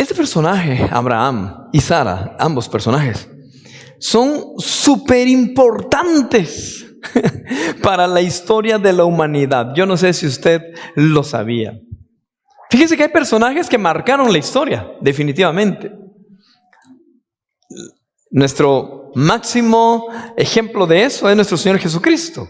Este personaje, Abraham y Sara, ambos personajes, son súper importantes para la historia de la humanidad. Yo no sé si usted lo sabía. Fíjese que hay personajes que marcaron la historia, definitivamente. Nuestro máximo ejemplo de eso es nuestro Señor Jesucristo.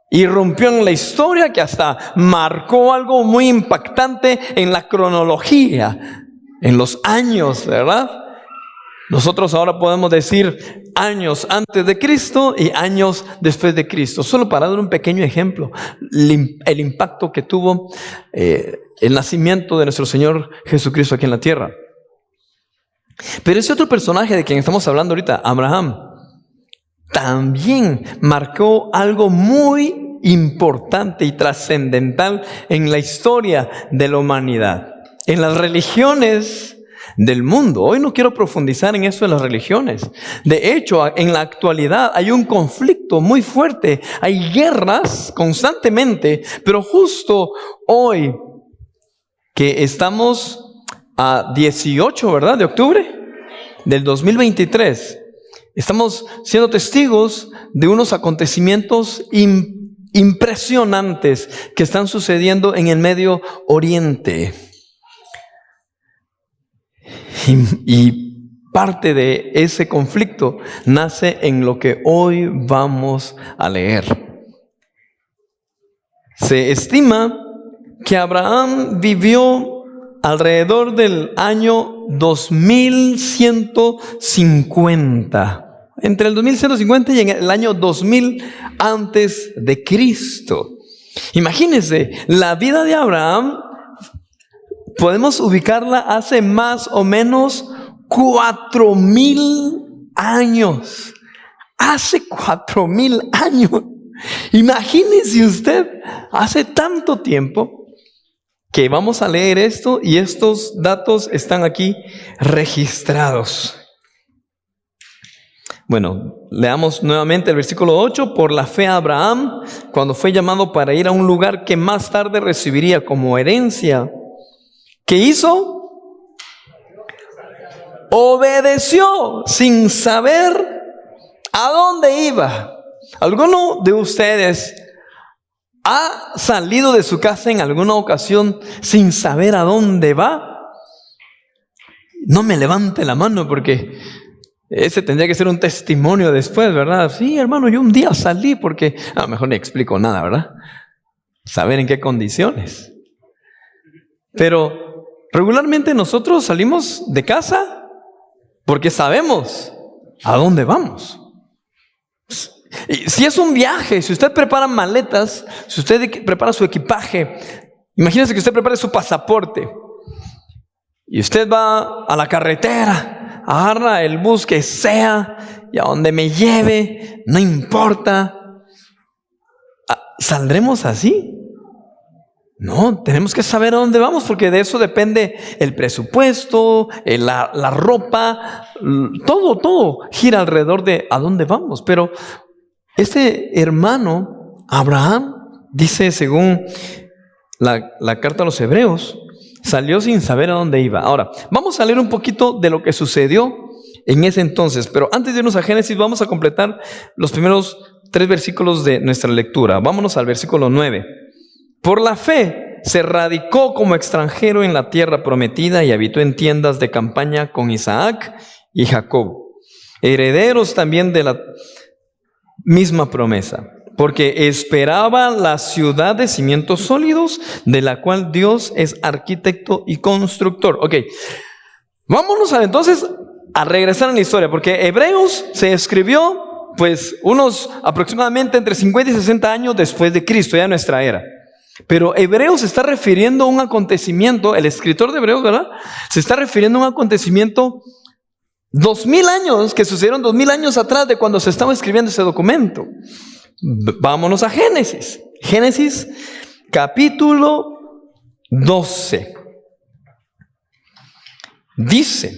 Irrumpió en la historia que hasta marcó algo muy impactante en la cronología, en los años, ¿verdad? Nosotros ahora podemos decir años antes de Cristo y años después de Cristo. Solo para dar un pequeño ejemplo, el impacto que tuvo el nacimiento de nuestro Señor Jesucristo aquí en la tierra. Pero ese otro personaje de quien estamos hablando ahorita, Abraham, también marcó algo muy importante y trascendental en la historia de la humanidad. En las religiones del mundo, hoy no quiero profundizar en eso de las religiones. De hecho, en la actualidad hay un conflicto muy fuerte, hay guerras constantemente, pero justo hoy que estamos a 18, ¿verdad?, de octubre del 2023, estamos siendo testigos de unos acontecimientos impresionantes que están sucediendo en el Medio Oriente. Y parte de ese conflicto nace en lo que hoy vamos a leer. Se estima que Abraham vivió alrededor del año 2150. Entre el 2150 y en el año 2000 antes de Cristo. Imagínense, la vida de Abraham podemos ubicarla hace más o menos 4000 años. Hace 4000 años. Imagínese usted, hace tanto tiempo que vamos a leer esto y estos datos están aquí registrados. Bueno, leamos nuevamente el versículo 8. Por la fe Abraham, cuando fue llamado para ir a un lugar que más tarde recibiría como herencia, ¿qué hizo? Obedeció sin saber a dónde iba. ¿Alguno de ustedes ha salido de su casa en alguna ocasión sin saber a dónde va? No me levante la mano porque ese tendría que ser un testimonio después, ¿verdad? Sí, hermano, yo un día salí porque... A lo mejor ni explico nada, ¿verdad? Saber en qué condiciones. Pero regularmente nosotros salimos de casa porque sabemos a dónde vamos. Y si es un viaje, si usted prepara maletas, si usted prepara su equipaje, imagínese que usted prepare su pasaporte y usted va a la carretera, agarra el bus que sea y a donde me lleve, no importa. ¿Saldremos así? No, tenemos que saber a dónde vamos porque de eso depende el presupuesto, la ropa, todo gira alrededor de a dónde vamos. Pero este hermano, Abraham, dice según la carta a los Hebreos, salió sin saber a dónde iba. Ahora, vamos a leer un poquito de lo que sucedió en ese entonces, pero antes de irnos a Génesis vamos a completar los primeros 3 versículos de nuestra lectura. Vámonos al versículo 9. Por la fe se radicó como extranjero en la tierra prometida y habitó en tiendas de campaña con Isaac y Jacob, herederos también de la misma promesa, porque esperaba la ciudad de cimientos sólidos, de la cual Dios es arquitecto y constructor. Ok, vámonos entonces a regresar en la historia, porque Hebreos se escribió pues unos aproximadamente entre 50 y 60 años después de Cristo, ya nuestra era. Pero Hebreos se está refiriendo a un acontecimiento, el escritor de Hebreos, ¿verdad? Se está refiriendo a un acontecimiento 2000 años, que sucedieron 2000 años atrás de cuando se estaba escribiendo ese documento. Vámonos a Génesis. Génesis capítulo 12. Dice,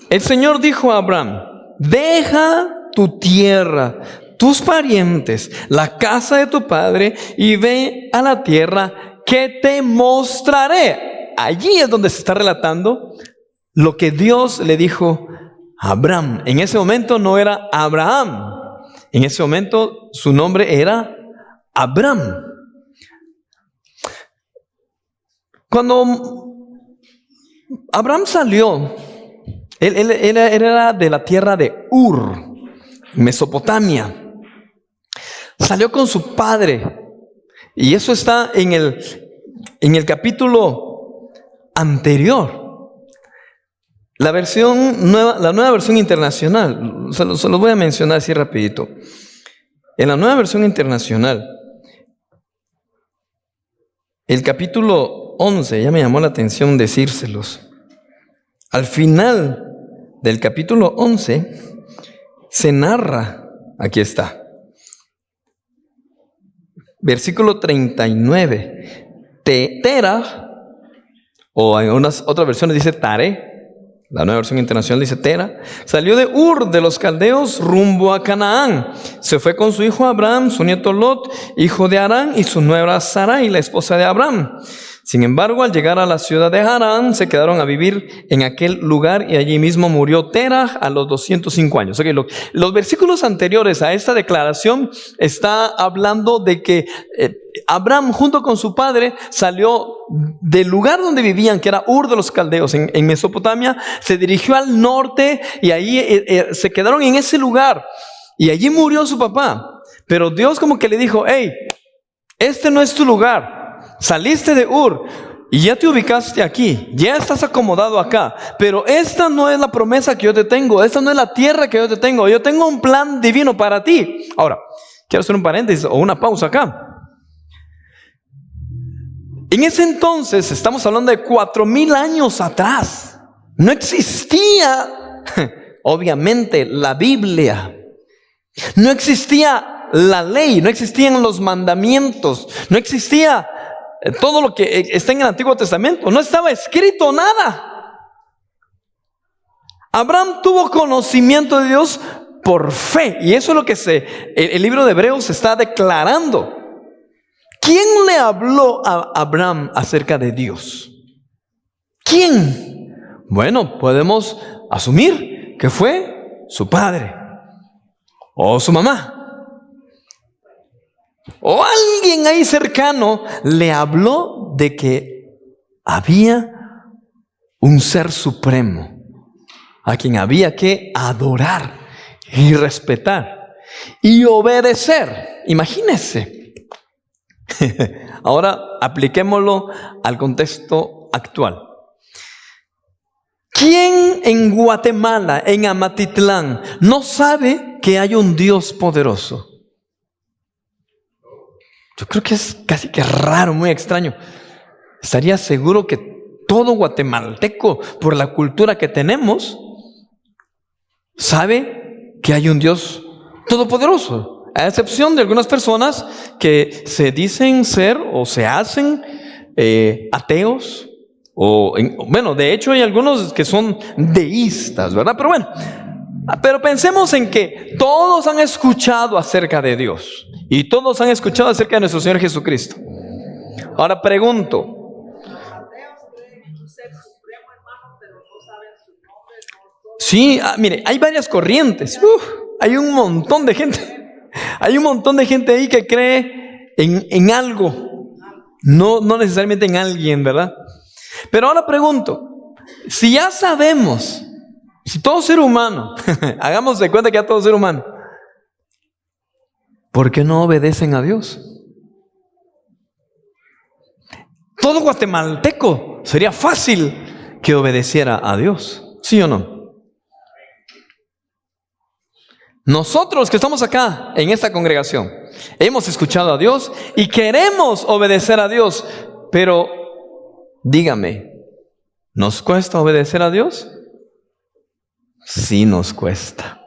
el Señor dijo a Abraham, deja tu tierra, tus parientes, la casa de tu padre y ve a la tierra que te mostraré. Allí es donde se está relatando lo que Dios le dijo a Abraham. En ese momento no era Abraham. En ese momento su nombre era Abram. Cuando Abraham salió, él era de la tierra de Ur, Mesopotamia. Salió con su padre. Y eso está en el capítulo anterior. La nueva versión internacional, se los voy a mencionar así rapidito. En la nueva versión internacional, el capítulo 11, ya me llamó la atención decírselos. Al final del capítulo 11 se narra, aquí está, versículo 39, Terah, o en otras versiones dice Tare, la nueva versión internacional dice Terah, salió de Ur de los caldeos rumbo a Canaán. Se fue con su hijo Abraham, su nieto Lot, hijo de Harán, y su nuera Sarai, la esposa de Abraham. Sin embargo, al llegar a la ciudad de Harán, se quedaron a vivir en aquel lugar y allí mismo murió Terah a los 205 años. Okay, los versículos anteriores a esta declaración está hablando de que Abraham junto con su padre salió del lugar donde vivían, que era Ur de los Caldeos en Mesopotamia, se dirigió al norte y ahí se quedaron en ese lugar y allí murió su papá. Pero Dios como que le dijo: hey, este no es tu lugar. Saliste de Ur y ya te ubicaste aquí, ya estás acomodado acá, pero esta no es la promesa que yo te tengo, esta no es la tierra que yo te tengo. Yo tengo un plan divino para ti. Ahora, quiero hacer un paréntesis o una pausa acá. En ese entonces, estamos hablando de 4000 años atrás, no existía, obviamente, la Biblia. No existía la ley, no existían los mandamientos, no existía todo lo que está en el Antiguo Testamento, no estaba escrito nada. Abraham tuvo conocimiento de Dios por fe, y eso es lo que el libro de Hebreos está declarando. ¿Quién le habló a Abraham acerca de Dios? ¿Quién? Bueno, podemos asumir que fue su padre o su mamá, o alguien ahí cercano le habló de que había un ser supremo a quien había que adorar y respetar y obedecer. Imagínense. Ahora apliquémoslo al contexto actual. ¿Quién en Guatemala, en Amatitlán, no sabe que hay un Dios poderoso? Yo creo que es casi que raro, muy extraño. Estaría seguro que todo guatemalteco, por la cultura que tenemos, sabe que hay un Dios todopoderoso, a excepción de algunas personas que se dicen ser o se hacen ateos. Bueno, de hecho hay algunos que son deístas, ¿verdad? Pero pensemos en que todos han escuchado acerca de Dios y todos han escuchado acerca de nuestro Señor Jesucristo. Ahora pregunto, sí, mire, hay varias corrientes. Hay un montón de gente. Hay un montón de gente ahí que cree en algo, no necesariamente en alguien, ¿verdad? Pero ahora pregunto, si ya sabemos, si todo ser humano, hagamos de cuenta que ya todo ser humano, ¿por qué no obedecen a Dios? Todo guatemalteco sería fácil que obedeciera a Dios, ¿sí o no? Nosotros que estamos acá en esta congregación hemos escuchado a Dios y queremos obedecer a Dios, pero dígame, ¿nos cuesta obedecer a Dios? Sí nos cuesta.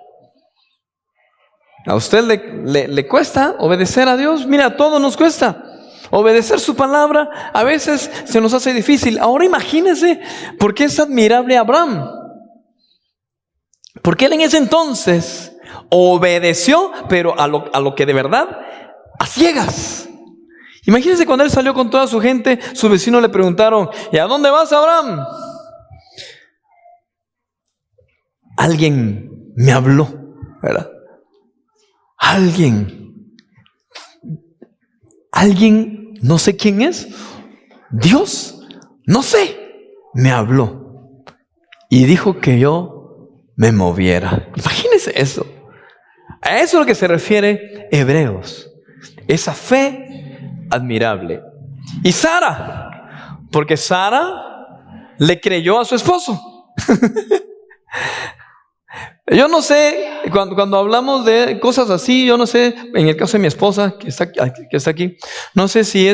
¿A usted le cuesta obedecer a Dios? Mira, a todos nos cuesta. Obedecer su palabra a veces se nos hace difícil. Ahora imagínense por qué es admirable Abraham. Porque él en ese entonces obedeció, pero a lo que de verdad, a ciegas. Imagínense cuando él salió con toda su gente, sus vecinos le preguntaron: ¿y a dónde vas, Abraham? alguien me habló, ¿verdad? Alguien, no sé quién es, Dios, no sé, me habló y dijo que yo me moviera. Imagínense eso. A eso es a lo que se refiere Hebreos. Esa fe admirable. Y Sara, porque Sara le creyó a su esposo. Yo no sé, cuando hablamos de cosas así, yo no sé, en el caso de mi esposa, que está aquí, no sé si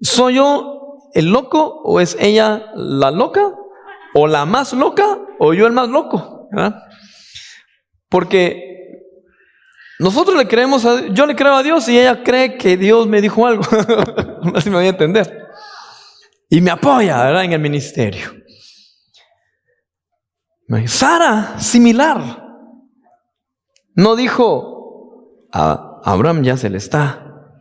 ¿soy yo el loco o es ella la loca? ¿O la más loca o yo el más loco? ¿Verdad? Porque nosotros yo le creo a Dios y ella cree que Dios me dijo algo. No sé si me voy a entender. Y me apoya, ¿verdad?, en el ministerio. Sara, similar. No dijo, a Abraham ya se le está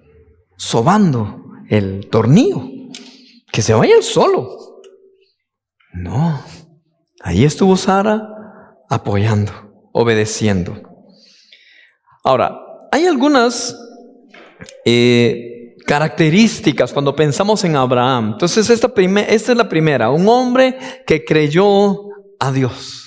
sobando el tornillo, que se vaya él solo. No, ahí estuvo Sara apoyando, obedeciendo. Ahora, hay algunas características cuando pensamos en Abraham. Entonces esta es la primera, un hombre que creyó a Dios.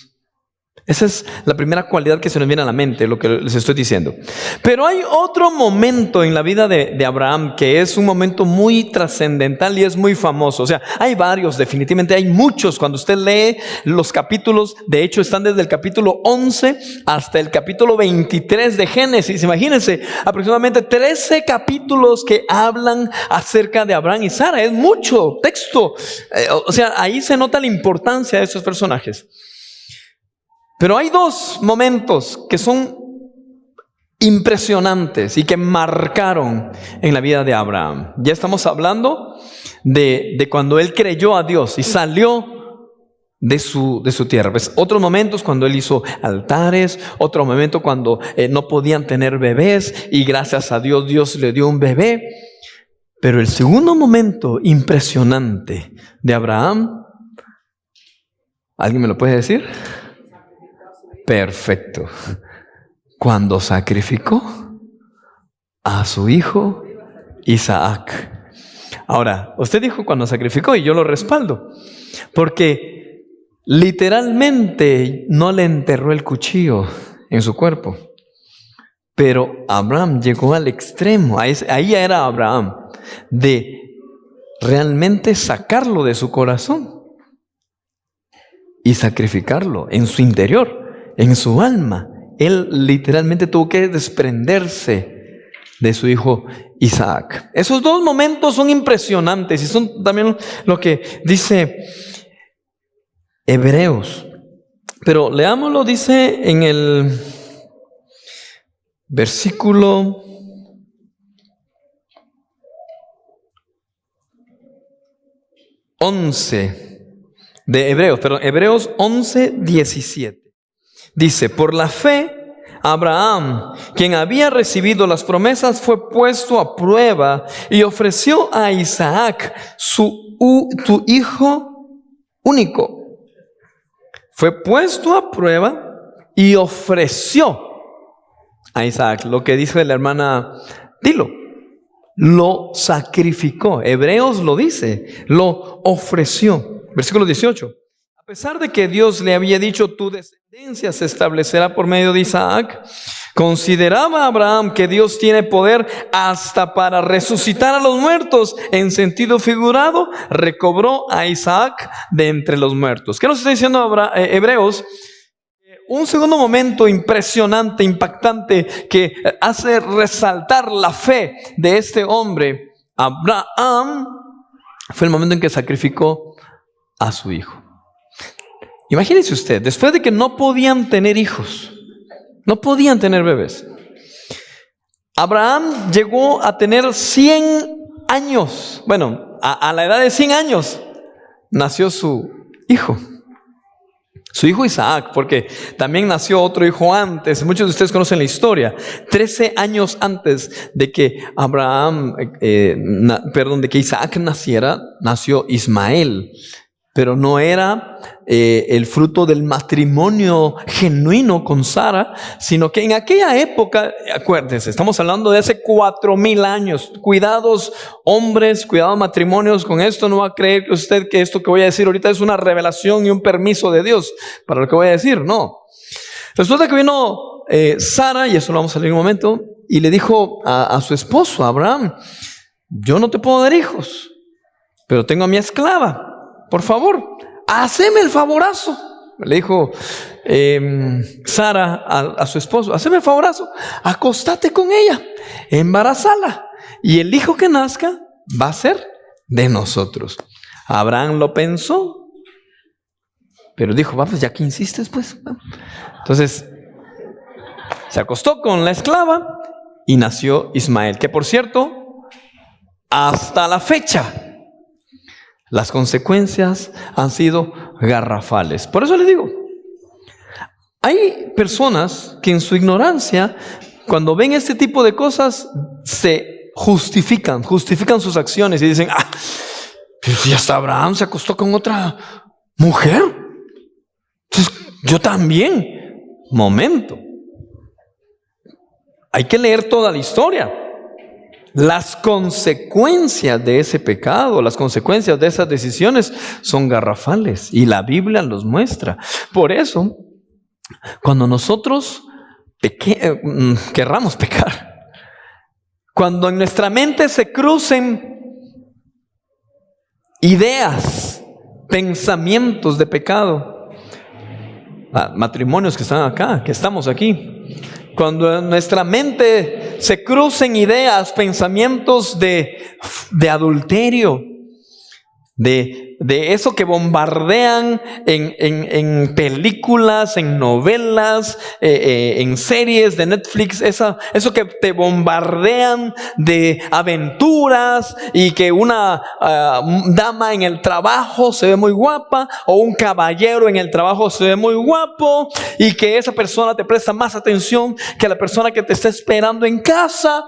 Esa es la primera cualidad que se nos viene a la mente, lo que les estoy diciendo. Pero hay otro momento en la vida de Abraham que es un momento muy trascendental y es muy famoso. O sea, hay varios, definitivamente hay muchos. Cuando usted lee los capítulos, de hecho están desde el capítulo 11 hasta el capítulo 23 de Génesis. Imagínense, aproximadamente 13 capítulos que hablan acerca de Abraham y Sara. Es mucho texto. O sea, ahí se nota la importancia de estos personajes. Pero hay dos momentos que son impresionantes y que marcaron en la vida de Abraham. Ya estamos hablando de cuando él creyó a Dios y salió de su tierra. Pues otros momentos cuando él hizo altares, otro momento cuando no podían tener bebés y gracias a Dios, Dios le dio un bebé. Pero el segundo momento impresionante de Abraham, ¿alguien me lo puede decir? Perfecto. Cuando sacrificó a su hijo Isaac. Ahora, usted dijo cuando sacrificó y yo lo respaldo. Porque literalmente no le enterró el cuchillo en su cuerpo. Pero Abraham llegó al extremo. Ahí era Abraham. De realmente sacarlo de su corazón. Y sacrificarlo en su interior. En su alma, él literalmente tuvo que desprenderse de su hijo Isaac. Esos dos momentos son impresionantes y son también lo que dice Hebreos. Pero leámoslo, dice en el versículo 11 de Hebreos, Hebreos 11:17. Dice, por la fe, Abraham, quien había recibido las promesas, fue puesto a prueba y ofreció a Isaac, su hijo único. Fue puesto a prueba y ofreció a Isaac. Lo que dice la hermana Dilo, lo sacrificó. Hebreos lo dice, lo ofreció. Versículo 18. A pesar de que Dios le había dicho, tu descendencia se establecerá por medio de Isaac, consideraba Abraham que Dios tiene poder hasta para resucitar a los muertos. En sentido figurado, recobró a Isaac de entre los muertos. ¿Qué nos está diciendo Hebreos? Un segundo momento impresionante, impactante, que hace resaltar la fe de este hombre, Abraham, fue el momento en que sacrificó a su hijo. Imagínese usted, después de que no podían tener hijos, no podían tener bebés, Abraham llegó a tener 100 años. Bueno, a la edad de 100 años nació su hijo Isaac, porque también nació otro hijo antes. Muchos de ustedes conocen la historia. 13 años antes de que de que Isaac naciera, nació Ismael. pero no era el fruto del matrimonio genuino con Sara, sino que en aquella época, acuérdense, estamos hablando de hace 4,000 años. Cuidados hombres, cuidados matrimonios, con esto no va a creer usted que esto que voy a decir ahorita es una revelación y un permiso de Dios para lo que voy a decir, no. Resulta que vino Sara, y eso lo vamos a leer en un momento, y le dijo a su esposo, a Abraham: yo no te puedo dar hijos, pero tengo a mi esclava. Por favor, haceme el favorazo. Le dijo Sara a su esposo: haceme el favorazo, acostate con ella, embarazala, y el hijo que nazca va a ser de nosotros. Abraham lo pensó, pero dijo: vamos, ya que insistes, pues. Entonces, se acostó con la esclava y nació Ismael, que por cierto, hasta la fecha, las consecuencias han sido garrafales. Por eso le digo, hay personas que en su ignorancia, cuando ven este tipo de cosas, se justifican sus acciones y dicen: pero si hasta Abraham se acostó con otra mujer, entonces yo también. Momento. Hay que leer toda la historia. Las consecuencias de ese pecado, las consecuencias de esas decisiones son garrafales, y la Biblia los muestra. Por eso, cuando nosotros querramos pecar, cuando en nuestra mente se crucen ideas, pensamientos de pecado, matrimonios que están acá, que estamos aquí, cuando en nuestra mente se crucen ideas, pensamientos de adulterio, de eso que bombardean en películas, en novelas, en series de Netflix, eso que te bombardean de aventuras, y que una dama en el trabajo se ve muy guapa, o un caballero en el trabajo se ve muy guapo, y que esa persona te presta más atención que la persona que te está esperando en casa.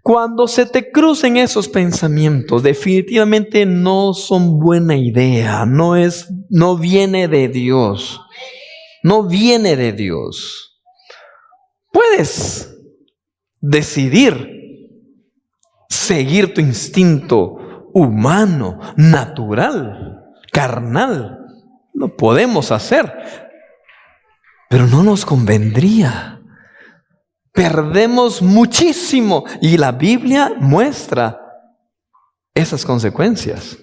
Cuando se te crucen esos pensamientos, definitivamente no son buena idea. No viene de Dios. No viene de Dios. Puedes decidir seguir tu instinto humano, natural, carnal. Lo podemos hacer, pero no nos convendría. Perdemos muchísimo, y la Biblia muestra esas consecuencias.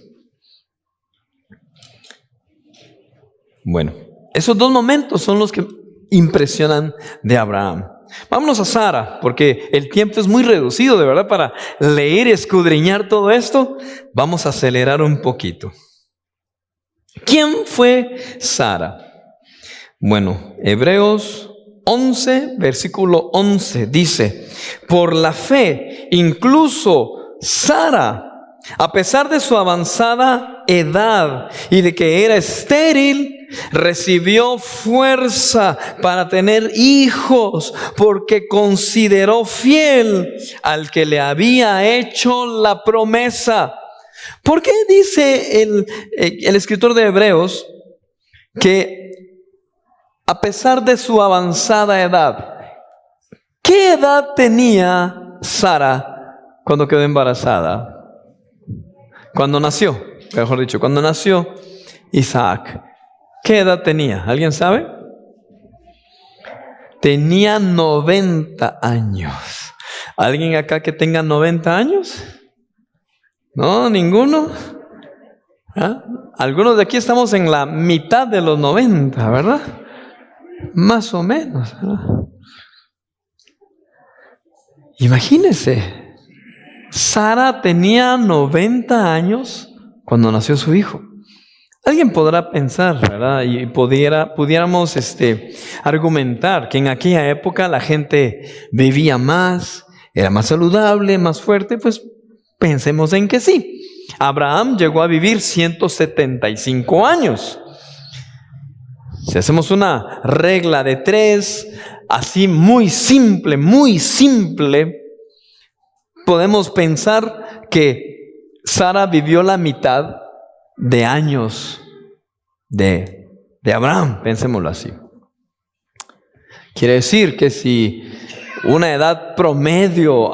Bueno, esos dos momentos son los que impresionan de Abraham. Vámonos a Sara, porque el tiempo es muy reducido, de verdad, para leer y escudriñar todo esto. Vamos a acelerar un poquito. ¿Quién fue Sara? Bueno, Hebreos 11, versículo 11 dice: por la fe, incluso Sara, a pesar de su avanzada edad y de que era estéril, recibió fuerza para tener hijos, porque consideró fiel al que le había hecho la promesa. ¿Por qué dice el escritor de Hebreos que a pesar de su avanzada edad? ¿Qué edad tenía Sara cuando quedó embarazada? Cuando nació, mejor dicho, cuando nació Isaac. ¿Qué edad tenía? ¿Alguien sabe? Tenía 90 años. ¿Alguien acá que tenga 90 años? ¿No? ¿Ninguno? Algunos de aquí estamos en la mitad de los 90, ¿verdad? Más o menos, ¿verdad? Imagínense, Sara tenía 90 años cuando nació su hijo. Alguien podrá pensar, ¿verdad? Y pudiéramos argumentar que en aquella época la gente vivía más, era más saludable, más fuerte. Pues pensemos en que sí. Abraham llegó a vivir 175 años. Si hacemos una regla de 3, así muy simple, podemos pensar que Sara vivió la mitad de años de Abraham, pensémoslo así. Quiere decir que si una edad promedio,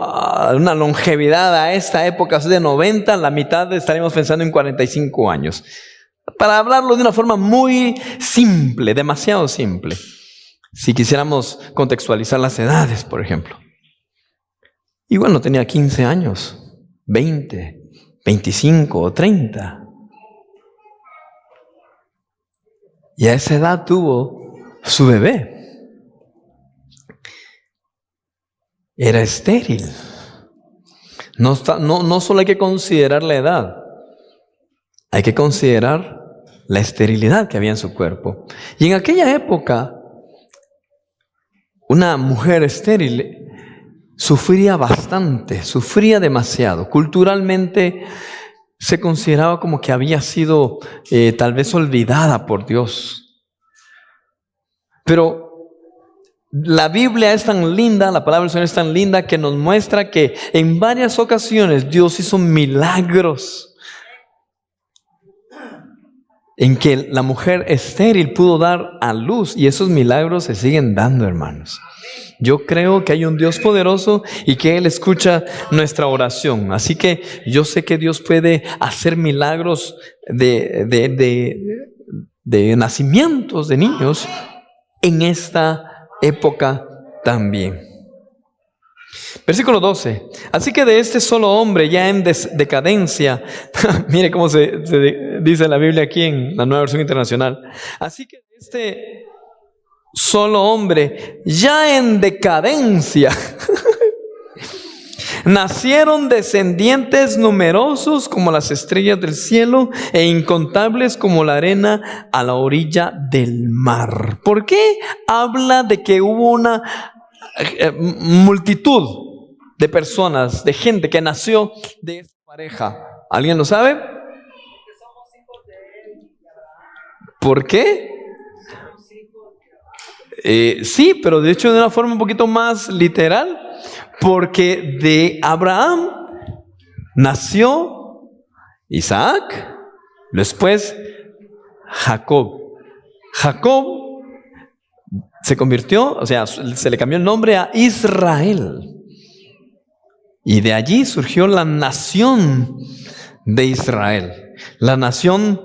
una longevidad a esta época es de 90, la mitad estaríamos pensando en 45 años. Para hablarlo de una forma muy simple, demasiado simple. Si quisiéramos contextualizar las edades, por ejemplo. Igual no tenía 15 años, 20, 25 o 30. Y a esa edad tuvo su bebé. Era estéril. No solo hay que considerar la edad, hay que considerar la esterilidad que había en su cuerpo. Y en aquella época, una mujer estéril sufría bastante, sufría demasiado. Culturalmente se consideraba como que había sido tal vez olvidada por Dios. Pero la Biblia es tan linda, la palabra del Señor es tan linda que nos muestra que en varias ocasiones Dios hizo milagros en que la mujer estéril pudo dar a luz, y esos milagros se siguen dando, hermanos. Yo creo que hay un Dios poderoso y que Él escucha nuestra oración. Así que yo sé que Dios puede hacer milagros de nacimientos de niños en esta época también. Versículo 12. Así que de este solo hombre ya en decadencia, mire cómo se dice la Biblia aquí en la Nueva Versión Internacional. Así que de este solo hombre ya en decadencia nacieron descendientes numerosos como las estrellas del cielo e incontables como la arena a la orilla del mar. ¿Por qué habla de que hubo una multitud de personas, de gente que nació de esta pareja? ¿Alguien lo sabe? ¿Por qué? Sí, pero de hecho de una forma un poquito más literal. Porque de Abraham nació Isaac, después Jacob. Jacob se convirtió, o sea, se le cambió el nombre a Israel. Y de allí surgió la nación de Israel. La nación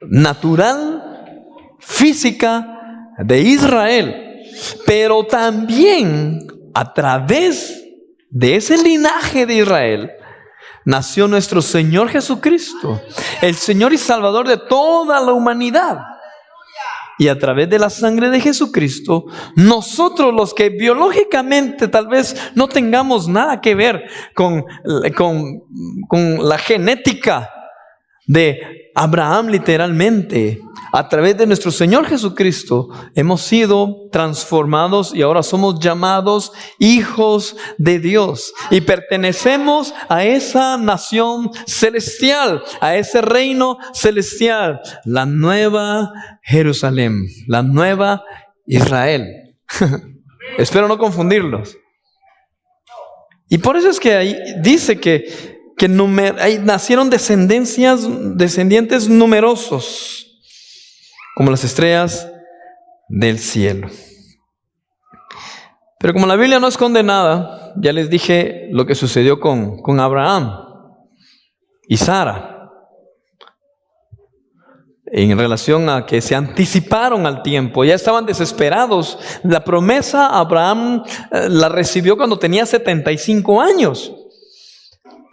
natural, física de Israel. Pero también a través de ese linaje de Israel nació nuestro Señor Jesucristo, el Señor y Salvador de toda la humanidad. Y a través de la sangre de Jesucristo, nosotros los que biológicamente tal vez no tengamos nada que ver con la genética de Abraham literalmente, a través de nuestro Señor Jesucristo hemos sido transformados y ahora somos llamados hijos de Dios y pertenecemos a esa nación celestial, a ese reino celestial, la nueva Jerusalén, la nueva Israel. Espero no confundirlos. Y por eso es que ahí dice que nacieron descendientes numerosos, como las estrellas del cielo. Pero como la Biblia no esconde nada, ya les dije lo que sucedió con Abraham y Sara, en relación a que se anticiparon al tiempo, ya estaban desesperados. La promesa Abraham la recibió cuando tenía 75 años.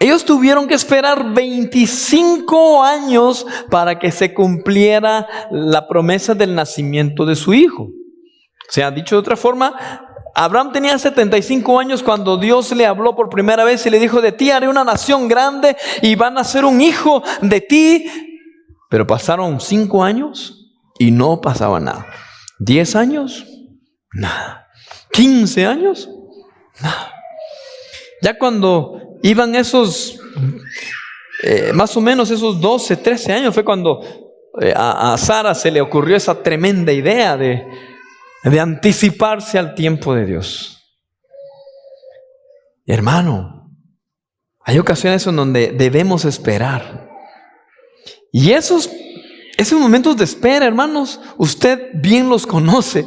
Ellos tuvieron que esperar 25 años para que se cumpliera la promesa del nacimiento de su hijo. O sea, dicho de otra forma, Abraham tenía 75 años cuando Dios le habló por primera vez y le dijo: de ti haré una nación grande y van a nacer un hijo de ti. Pero pasaron 5 años y no pasaba nada. 10 años, nada. 15 años, nada. Ya cuando iban esos, más o menos esos 12, 13 años, fue cuando a Sara se le ocurrió esa tremenda idea de anticiparse al tiempo de Dios. Hermano, hay ocasiones en donde debemos esperar. Y esos momentos de espera, hermanos, usted bien los conoce.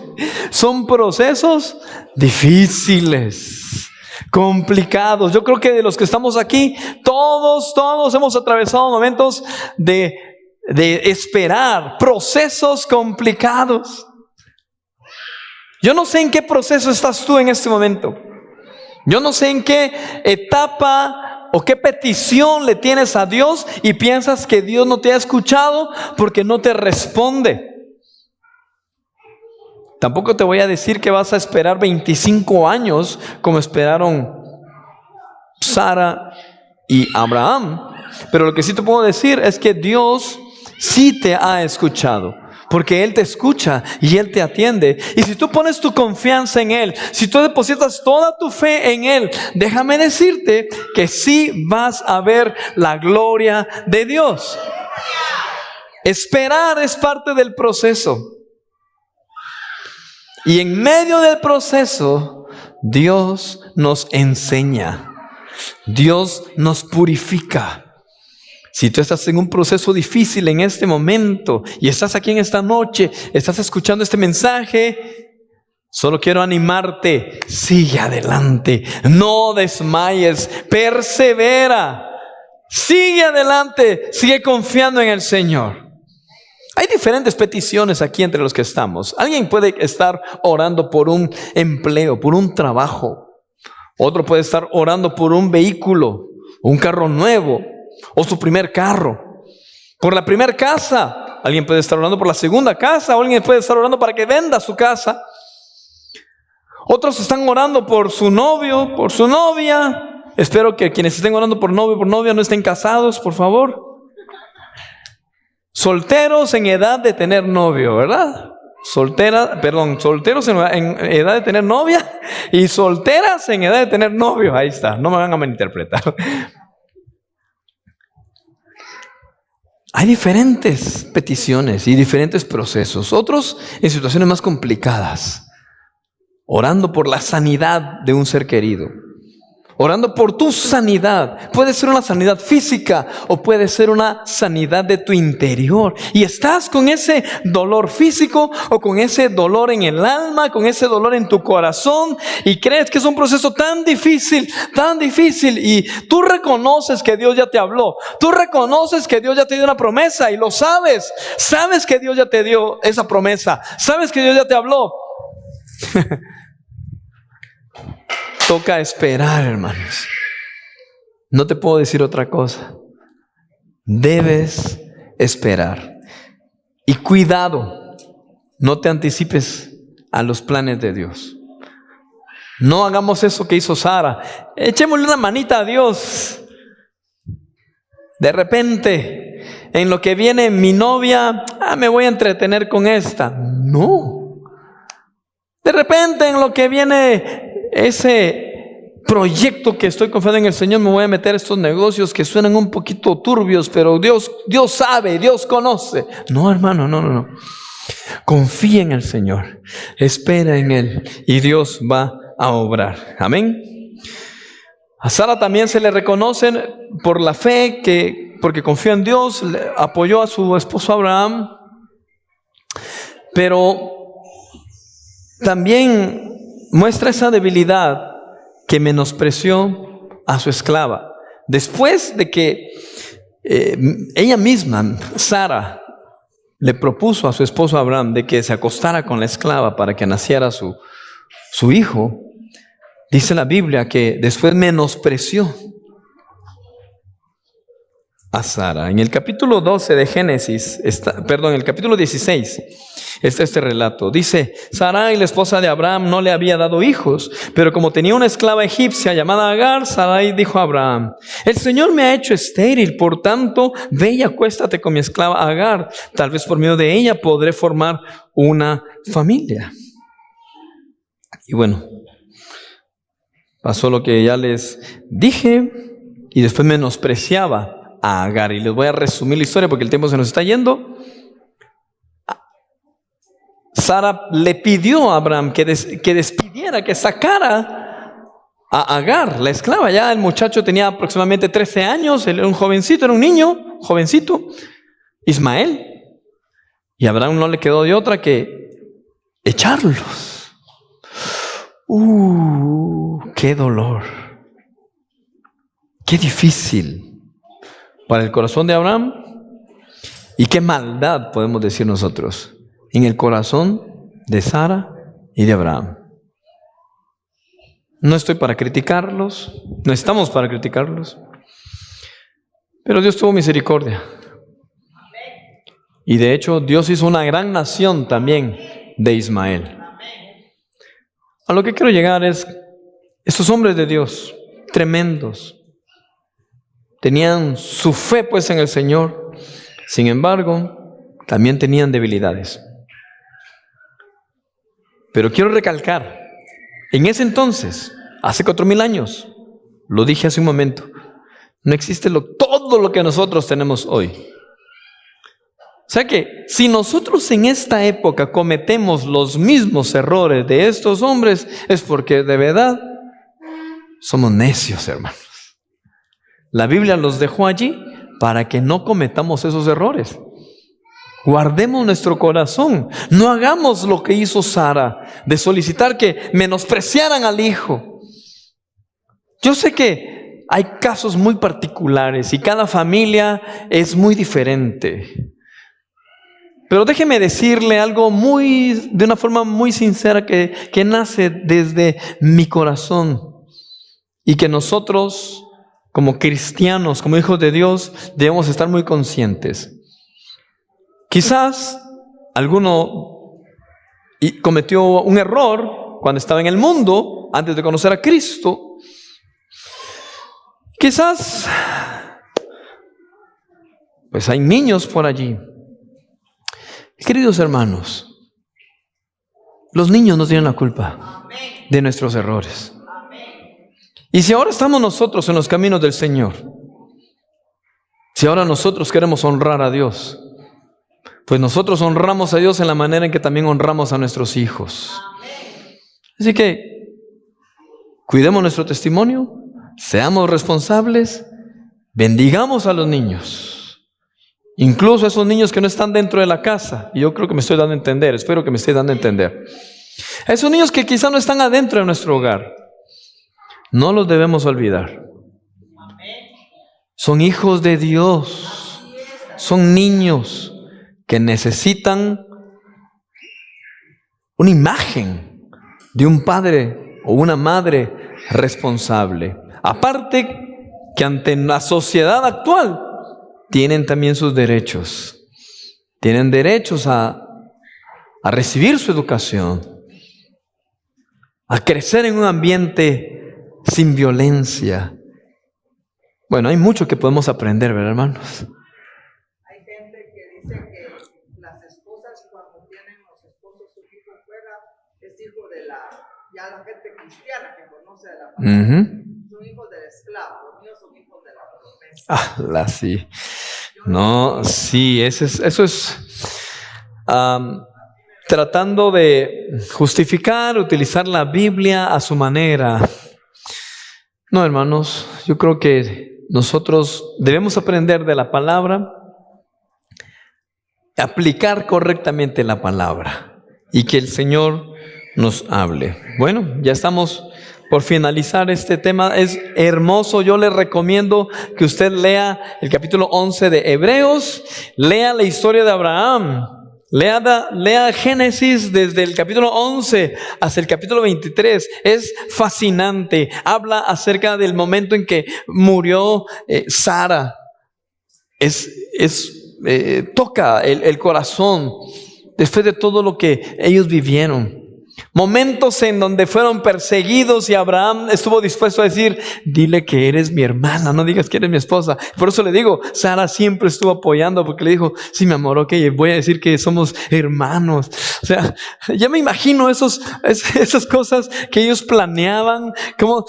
Son procesos difíciles, complicados. Yo creo que de los que estamos aquí, todos hemos atravesado momentos de esperar, procesos complicados. Yo no sé en qué proceso estás tú en este momento. Yo no sé en qué etapa o qué petición le tienes a Dios y piensas que Dios no te ha escuchado porque no te responde. Tampoco te voy a decir que vas a esperar 25 años como esperaron Sara y Abraham. Pero lo que sí te puedo decir es que Dios sí te ha escuchado, porque Él te escucha y Él te atiende. Y si tú pones tu confianza en Él, si tú depositas toda tu fe en Él, déjame decirte que sí vas a ver la gloria de Dios. Esperar es parte del proceso. Y en medio del proceso, Dios nos enseña. Dios nos purifica. Si tú estás en un proceso difícil en este momento y estás aquí en esta noche, estás escuchando este mensaje, solo quiero animarte, sigue adelante, no desmayes, persevera, sigue adelante, sigue confiando en el Señor. Hay diferentes peticiones aquí entre los que estamos. Alguien puede estar orando por un empleo, por un trabajo. Otro puede estar orando por un vehículo, un carro nuevo, o su primer carro, por la primera casa. Alguien puede estar orando por la segunda casa, o alguien puede estar orando para que venda su casa. Otros están orando por su novio, por su novia. Espero que quienes estén orando por novio, por novia, no estén casados, por favor. Solteros en edad de tener novio, ¿verdad? Solteros en edad de tener novia y solteras en edad de tener novio. Ahí está, no me van a malinterpretar. Hay diferentes peticiones y diferentes procesos. Otros en situaciones más complicadas, orando por la sanidad de un ser querido, orando por tu sanidad. Puede ser una sanidad física o puede ser una sanidad de tu interior. Y estás con ese dolor físico o con ese dolor en el alma, con ese dolor en tu corazón, y crees que es un proceso tan difícil, y tú reconoces que Dios ya te habló, tú reconoces que Dios ya te dio una promesa y lo sabes que Dios ya te dio esa promesa, sabes que Dios ya te habló. Toca esperar, hermanos. No te puedo decir otra cosa. Debes esperar. Y cuidado, no te anticipes a los planes de Dios. No hagamos eso que hizo Sara. Echémosle una manita a Dios. De repente, en lo que viene mi novia, me voy a entretener con esta. No. De repente, en lo que viene ese proyecto que estoy confiando en el Señor, me voy a meter estos negocios que suenan un poquito turbios, pero Dios sabe, Dios conoce. No, hermano, no. Confía en el Señor, espera en Él y Dios va a obrar. Amén. A Sara también se le reconocen por la fe, porque confió en Dios, apoyó a su esposo Abraham, pero también muestra esa debilidad que menospreció a su esclava. Después de que ella misma, Sara, le propuso a su esposo Abraham de que se acostara con la esclava para que naciera su hijo, dice la Biblia que después menospreció a Sara. En el capítulo 12 de Génesis, en el capítulo 16, está este relato. Dice: Sarai, la esposa de Abraham, no le había dado hijos, pero como tenía una esclava egipcia llamada Agar, Sarai dijo a Abraham: el Señor me ha hecho estéril, por tanto, ve y acuéstate con mi esclava Agar. Tal vez por medio de ella podré formar una familia. Y bueno, pasó lo que ya les dije, y después menospreciaba a Agar. Y les voy a resumir la historia porque el tiempo se nos está yendo. Sara le pidió a Abraham que despidiera, que sacara a Agar, la esclava. Ya el muchacho tenía aproximadamente 13 años, él era un jovencito, era un niño, jovencito. Ismael. Y a Abraham no le quedó de otra que echarlos. ¡Qué dolor! ¡Qué difícil para el corazón de Abraham! Y qué maldad, podemos decir nosotros, en el corazón de Sara y de Abraham. No estoy para criticarlos, no estamos para criticarlos, pero Dios tuvo misericordia. Y de hecho, Dios hizo una gran nación también de Ismael. A lo que quiero llegar es, estos hombres de Dios, tremendos, tenían su fe pues en el Señor. Sin embargo, también tenían debilidades. Pero quiero recalcar, en ese entonces, hace 4000 años, lo dije hace un momento, no existe todo lo que nosotros tenemos hoy. O sea que si nosotros en esta época cometemos los mismos errores de estos hombres, es porque de verdad somos necios, hermanos. La Biblia los dejó allí para que no cometamos esos errores. Guardemos nuestro corazón. No hagamos lo que hizo Sara, de solicitar que menospreciaran al hijo. Yo sé que hay casos muy particulares y cada familia es muy diferente. Pero déjeme decirle algo de una forma muy sincera que nace desde mi corazón. Y que nosotros, como cristianos, como hijos de Dios, debemos estar muy conscientes. Quizás alguno cometió un error cuando estaba en el mundo, antes de conocer a Cristo. Quizás, pues hay niños por allí. Queridos hermanos, los niños no tienen la culpa de nuestros errores. Y si ahora estamos nosotros en los caminos del Señor, si ahora nosotros queremos honrar a Dios, pues nosotros honramos a Dios en la manera en que también honramos a nuestros hijos. Así que cuidemos nuestro testimonio, seamos responsables, bendigamos a los niños. Incluso esos niños que no están dentro de la casa. Y yo creo que me estoy dando a entender, espero que me esté dando a entender. Esos niños que quizá no están adentro de nuestro hogar, no los debemos olvidar. Son hijos de Dios. Son niños que necesitan una imagen de un padre o una madre responsable. Aparte que ante la sociedad actual, tienen también sus derechos. Tienen derechos a recibir su educación, a crecer en un ambiente sin violencia. Bueno, hay mucho que podemos aprender, ¿verdad, hermanos? Hay gente que dice que las esposas, cuando tienen los esposos su hijo fuera, es hijo de ya la gente cristiana que conoce de la palabra. Son hijos del esclavo, los míos son hijos de la promesa. Sí. No, sí, eso es tratando de justificar, utilizar la Biblia a su manera. No, hermanos, yo creo que nosotros debemos aprender de la palabra, aplicar correctamente la palabra y que el Señor nos hable. Bueno, ya estamos por finalizar este tema. Es hermoso. Yo le recomiendo que usted lea el capítulo 11 de Hebreos, lea la historia de Abraham, lea Génesis desde el capítulo 11 hasta el capítulo 23. Es fascinante. Habla acerca del momento en que murió Sara. Toca el corazón después de todo lo que ellos vivieron. Momentos en donde fueron perseguidos y Abraham estuvo dispuesto a decir: dile que eres mi hermana, no digas que eres mi esposa. Por eso le digo, Sara siempre estuvo apoyando, porque le dijo: sí, mi amor, ok, voy a decir que somos hermanos. O sea, ya me imagino esas cosas que ellos planeaban, como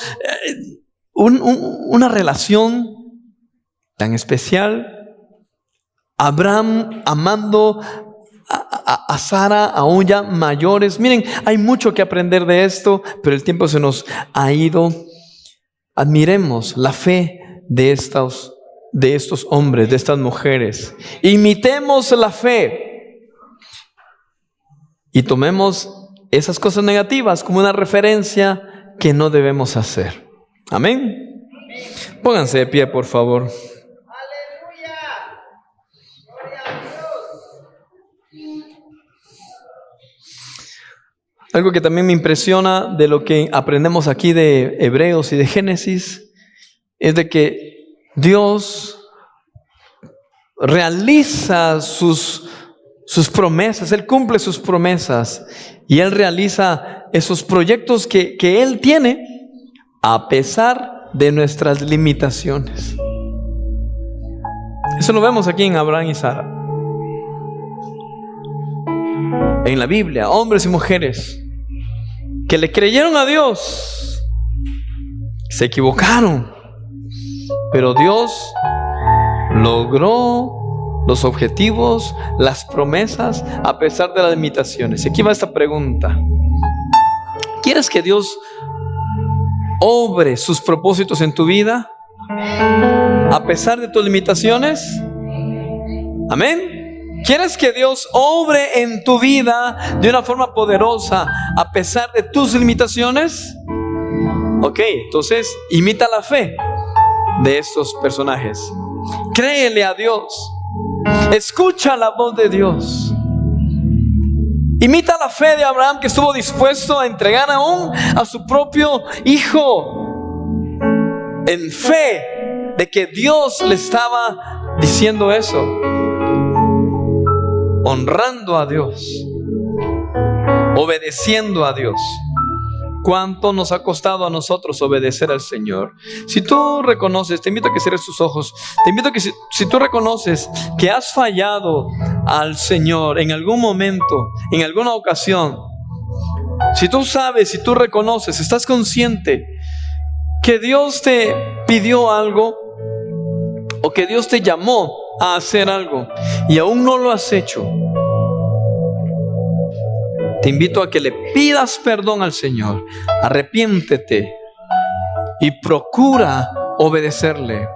una relación tan especial. Abraham amando a Sara, aún ya mayores. Miren, hay mucho que aprender de esto, pero el tiempo se nos ha ido. Admiremos la fe de estos de estos hombres, de estas mujeres. Imitemos la fe y tomemos esas cosas negativas como una referencia que no debemos hacer. Amén. Pónganse de pie, por favor. ¡Aleluya! ¡Gloria a Dios! Algo que también me impresiona de lo que aprendemos aquí de Hebreos y de Génesis es de que Dios realiza sus promesas, Él cumple sus promesas y Él realiza esos proyectos que Él tiene a pesar de nuestras limitaciones. Eso lo vemos aquí en Abraham y Sara. En la Biblia, hombres y mujeres que le creyeron a Dios, se equivocaron, pero Dios logró los objetivos, las promesas, a pesar de las limitaciones. Y aquí va esta pregunta: ¿quieres que Dios obre sus propósitos en tu vida a pesar de tus limitaciones? Amén. ¿Quieres que Dios obre en tu vida de una forma poderosa a pesar de tus limitaciones? Ok, entonces imita la fe de estos personajes. Créele a Dios. Escucha la voz de Dios. Imita la fe de Abraham, que estuvo dispuesto a entregar aún a su propio hijo, en fe de que Dios le estaba diciendo eso, honrando a Dios, obedeciendo a Dios. ¿Cuánto nos ha costado a nosotros obedecer al Señor? Si tú reconoces, te invito a que cierres tus ojos. Te invito a que si tú reconoces que has fallado al Señor en algún momento, en alguna ocasión, si tú sabes, si tú reconoces, estás consciente que Dios te pidió algo o que Dios te llamó a hacer algo y aún no lo has hecho, te invito a que le pidas perdón al Señor. Arrepiéntete y procura obedecerle.